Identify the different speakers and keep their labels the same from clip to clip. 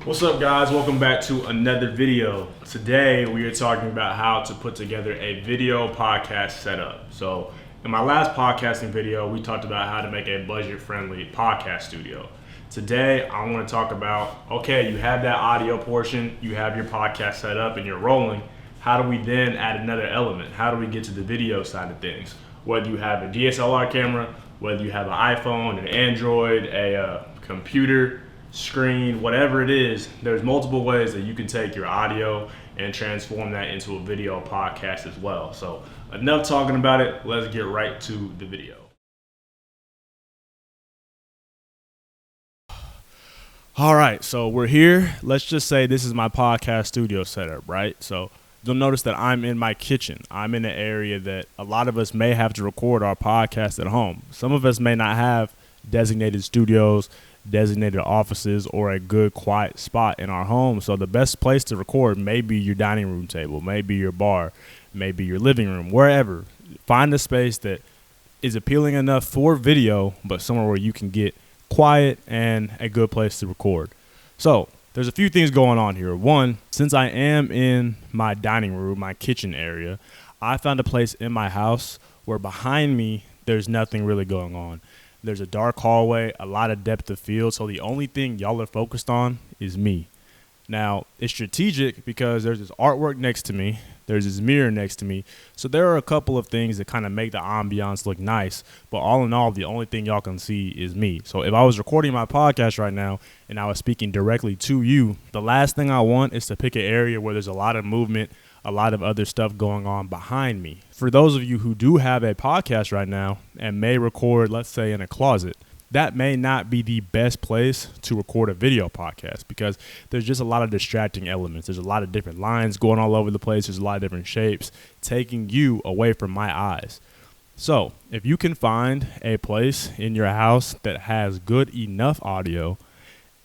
Speaker 1: What's up, guys? Welcome back to another video. Today we are talking about how to put together a video podcast setup. So in my last podcasting video, we talked about how to make a budget-friendly podcast studio. Today I want to talk about, okay, you have that audio portion, you have your podcast set up and you're rolling. How do we then add another element? How do we get to the video side of things? Whether you have a DSLR camera, whether you have an iPhone, an Android, a computer, screen, whatever it is, there's multiple ways that you can take your audio and transform that into a video podcast as well. So enough talking about it, let's get right to the video. All right, so we're here. Let's just say this is my podcast studio setup, right? So you'll notice that I'm in my kitchen. I'm in an area that a lot of us may have to record our podcast at home. Some of us may not have designated studios, designated offices, or a good quiet spot in our home. So the best place to record may be your dining room table, maybe your bar, maybe your living room, wherever. Find a space that is appealing enough for video, but somewhere where you can get quiet and a good place to record. So there's a few things going on here. One, since I am in my dining room, my kitchen area, I found a place in my house where behind me there's nothing really going on. There's a dark hallway, a lot of depth of field, so the only thing y'all are focused on is me. Now, it's strategic because there's this artwork next to me, there's this mirror next to me, so there are a couple of things that kind of make the ambiance look nice, but all in all, the only thing y'all can see is me. So if I was recording my podcast right now and I was speaking directly to you, the last thing I want is to pick an area where there's a lot of movement, a lot of other stuff going on behind me. For those of you who do have a podcast right now and may record, let's say, in a closet, that may not be the best place to record a video podcast because there's just a lot of distracting elements. There's a lot of different lines going all over the place. There's a lot of different shapes taking you away from my eyes. So if you can find a place in your house that has good enough audio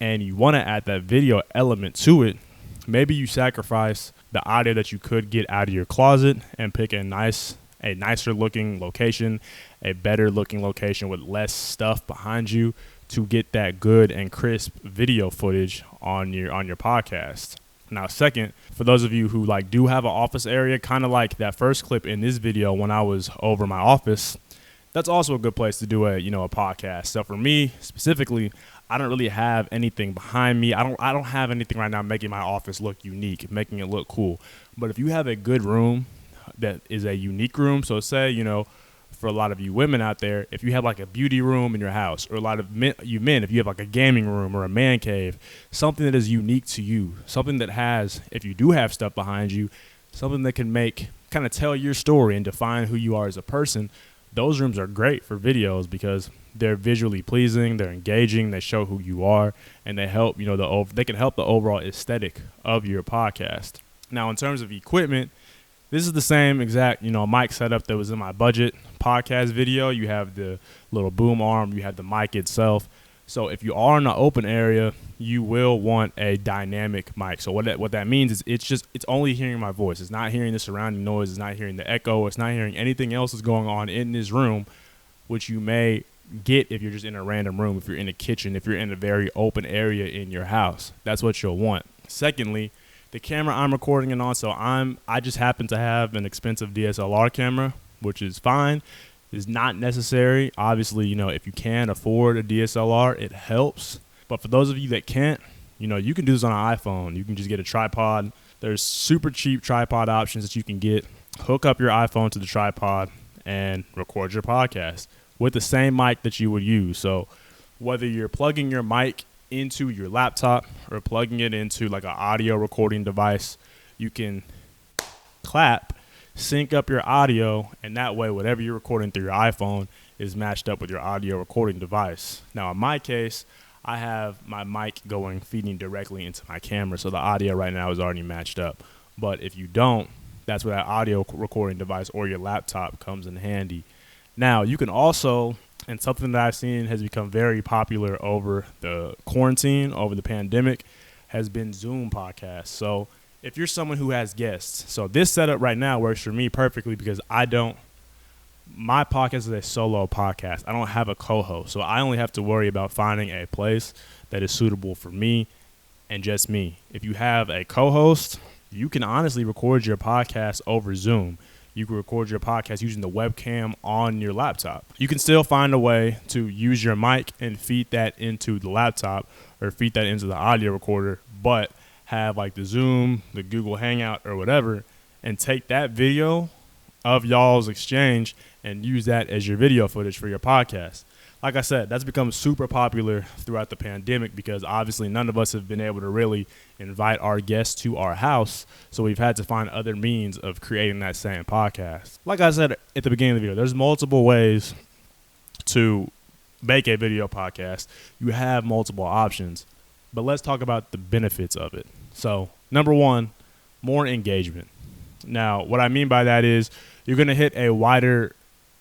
Speaker 1: and you want to add that video element to it, maybe you sacrifice the audio that you could get out of your closet and pick a nicer looking location, a better looking location with less stuff behind you to get that good and crisp video footage on your podcast. Now, second, for those of you who do have an office area, kind of like that first clip in this video when I was over my office, that's also a good place to do a podcast. So for me specifically, I don't really have anything behind me. I don't have anything right now making my office look unique, making it look cool. But if you have a good room that is a unique room, so say, for a lot of you women out there, if you have like a beauty room in your house, or a lot of men, if you have like a gaming room or a man cave, something that is unique to you, something that has, if you do have stuff behind you, something that can kind of tell your story and define who you are as a person, those rooms are great for videos because they're visually pleasing, they're engaging, they show who you are, and they help, they can help the overall aesthetic of your podcast. Now, in terms of equipment, this is the same exact, mic setup that was in my budget podcast video. You have the little boom arm, you have the mic itself. So if you are in an open area, you will want a dynamic mic. So what that means is it's only hearing my voice. It's not hearing the surrounding noise. It's not hearing the echo. It's not hearing anything else that's going on in this room, which you may get if you're just in a random room, if you're in a kitchen, if you're in a very open area in your house. That's what you'll want. Secondly, the camera I'm recording it on, so I just happen to have an expensive DSLR camera, which is fine. It's not necessary. Obviously, if you can afford a DSLR, it helps. But for those of you that can't, you can do this on an iPhone. You can just get a tripod. There's super cheap tripod options that you can get. Hook up your iPhone to the tripod and record your podcast with the same mic that you would use. So whether you're plugging your mic into your laptop or plugging it into like an audio recording device, you can clap, sync up your audio, and that way whatever you're recording through your iPhone is matched up with your audio recording device. Now in my case, I have my mic feeding directly into my camera, so the audio right now is already matched up. But if you don't, that's where that audio recording device or your laptop comes in handy. Now you can also, and something that I've seen has become very popular over the quarantine, over the pandemic, has been Zoom podcasts. So if you're someone who has guests, so this setup right now works for me perfectly because my podcast is a solo podcast. I don't have a co-host, so I only have to worry about finding a place that is suitable for me and just me. If you have a co-host, you can honestly record your podcast over Zoom. You can record your podcast using the webcam on your laptop. You can still find a way to use your mic and feed that into the laptop or feed that into the audio recorder, but have like the Zoom, the Google Hangout or whatever, and take that video of y'all's exchange and use that as your video footage for your podcast. Like I said, that's become super popular throughout the pandemic because obviously none of us have been able to really invite our guests to our house. So we've had to find other means of creating that same podcast. Like I said at the beginning of the video, there's multiple ways to make a video podcast. You have multiple options, but let's talk about the benefits of it. So number one, more engagement. Now, what I mean by that is you're going to hit a wider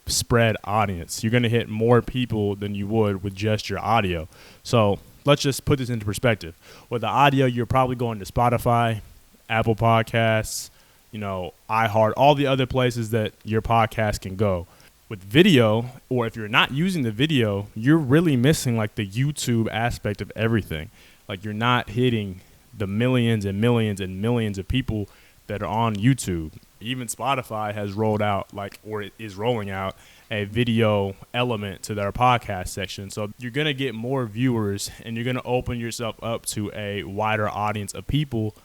Speaker 1: spread audience. You're going to hit more people than you would with just your audio. So let's just put this into perspective. With the audio, you're probably going to Spotify, Apple Podcasts, iHeart, all the other places that your podcast can go. With video, or if you're not using the video, you're really missing like the YouTube aspect of everything. Like you're not hitting the millions and millions and millions of people that are on YouTube. Even Spotify has rolled out or it is rolling out a video element to their podcast section. So you're going to get more viewers and you're going to open yourself up to a wider audience of people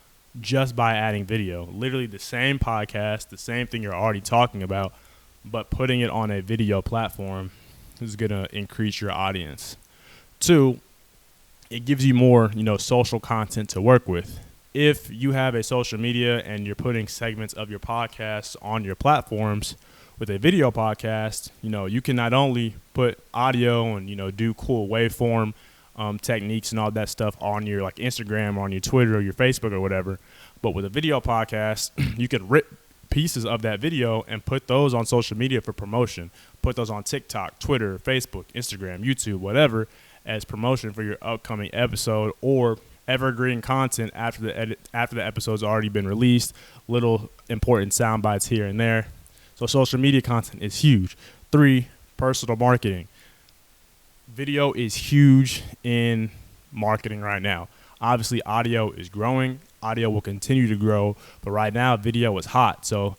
Speaker 1: just by adding video. Literally the same podcast, the same thing you're already talking about, but putting it on a video platform is going to increase your audience. Two, it gives you more, social content to work with. If you have a social media and you're putting segments of your podcast on your platforms with a video podcast, you can not only put audio and, do cool waveform techniques and all that stuff on your like Instagram or on your Twitter or your Facebook or whatever, but with a video podcast, you can rip pieces of that video and put those on social media for promotion. Put those on TikTok, Twitter, Facebook, Instagram, YouTube, whatever, as promotion for your upcoming episode or evergreen content after the episode's already been released, little important sound bites here and there. So social media content is huge. 3, personal marketing. Video is huge in marketing right now. Obviously, audio is growing. Audio will continue to grow, but right now, video is hot. So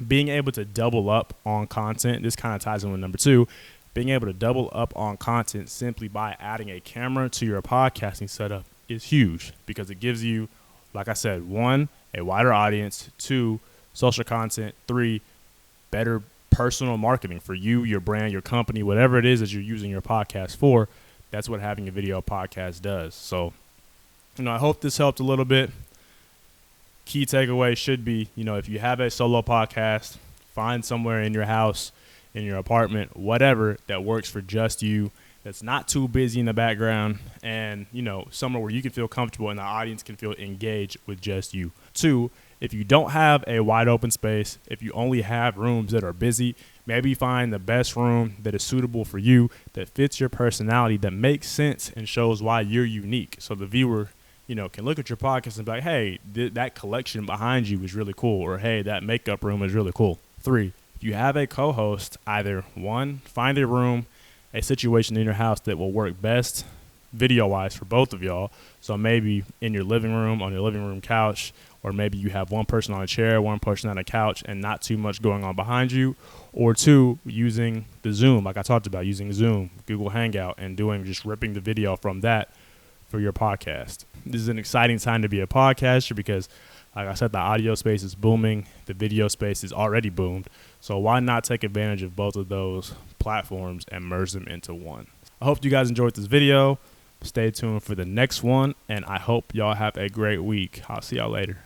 Speaker 1: being able to double up on content, this kind of ties in with number 2, being able to double up on content simply by adding a camera to your podcasting setup is huge because it gives you, like I said, 1, a wider audience, 2, social content, 3, better personal marketing for you, your brand, your company, whatever it is that you're using your podcast for. That's what having a video podcast does. So, I hope this helped a little bit. Key takeaway should be, if you have a solo podcast, find somewhere in your house, in your apartment, whatever that works for just you, that's not too busy in the background, and, somewhere where you can feel comfortable and the audience can feel engaged with just you. 2, if you don't have a wide open space, if you only have rooms that are busy, maybe find the best room that is suitable for you, that fits your personality, that makes sense and shows why you're unique. So the viewer, can look at your podcast and be like, hey, that collection behind you is really cool, or hey, that makeup room is really cool. 3, if you have a co-host, either 1, find a room, a situation in your house that will work best video-wise for both of y'all. So maybe in your living room, on your living room couch, or maybe you have one person on a chair, one person on a couch, and not too much going on behind you. Or 2, using the Zoom, like I talked about, using Zoom, Google Hangout, and just ripping the video from that for your podcast. This is an exciting time to be a podcaster because, like I said, the audio space is booming. The video space is already boomed. So why not take advantage of both of those platforms and merge them into one? I hope you guys enjoyed this video. Stay tuned for the next one, and I hope y'all have a great week. I'll see y'all later.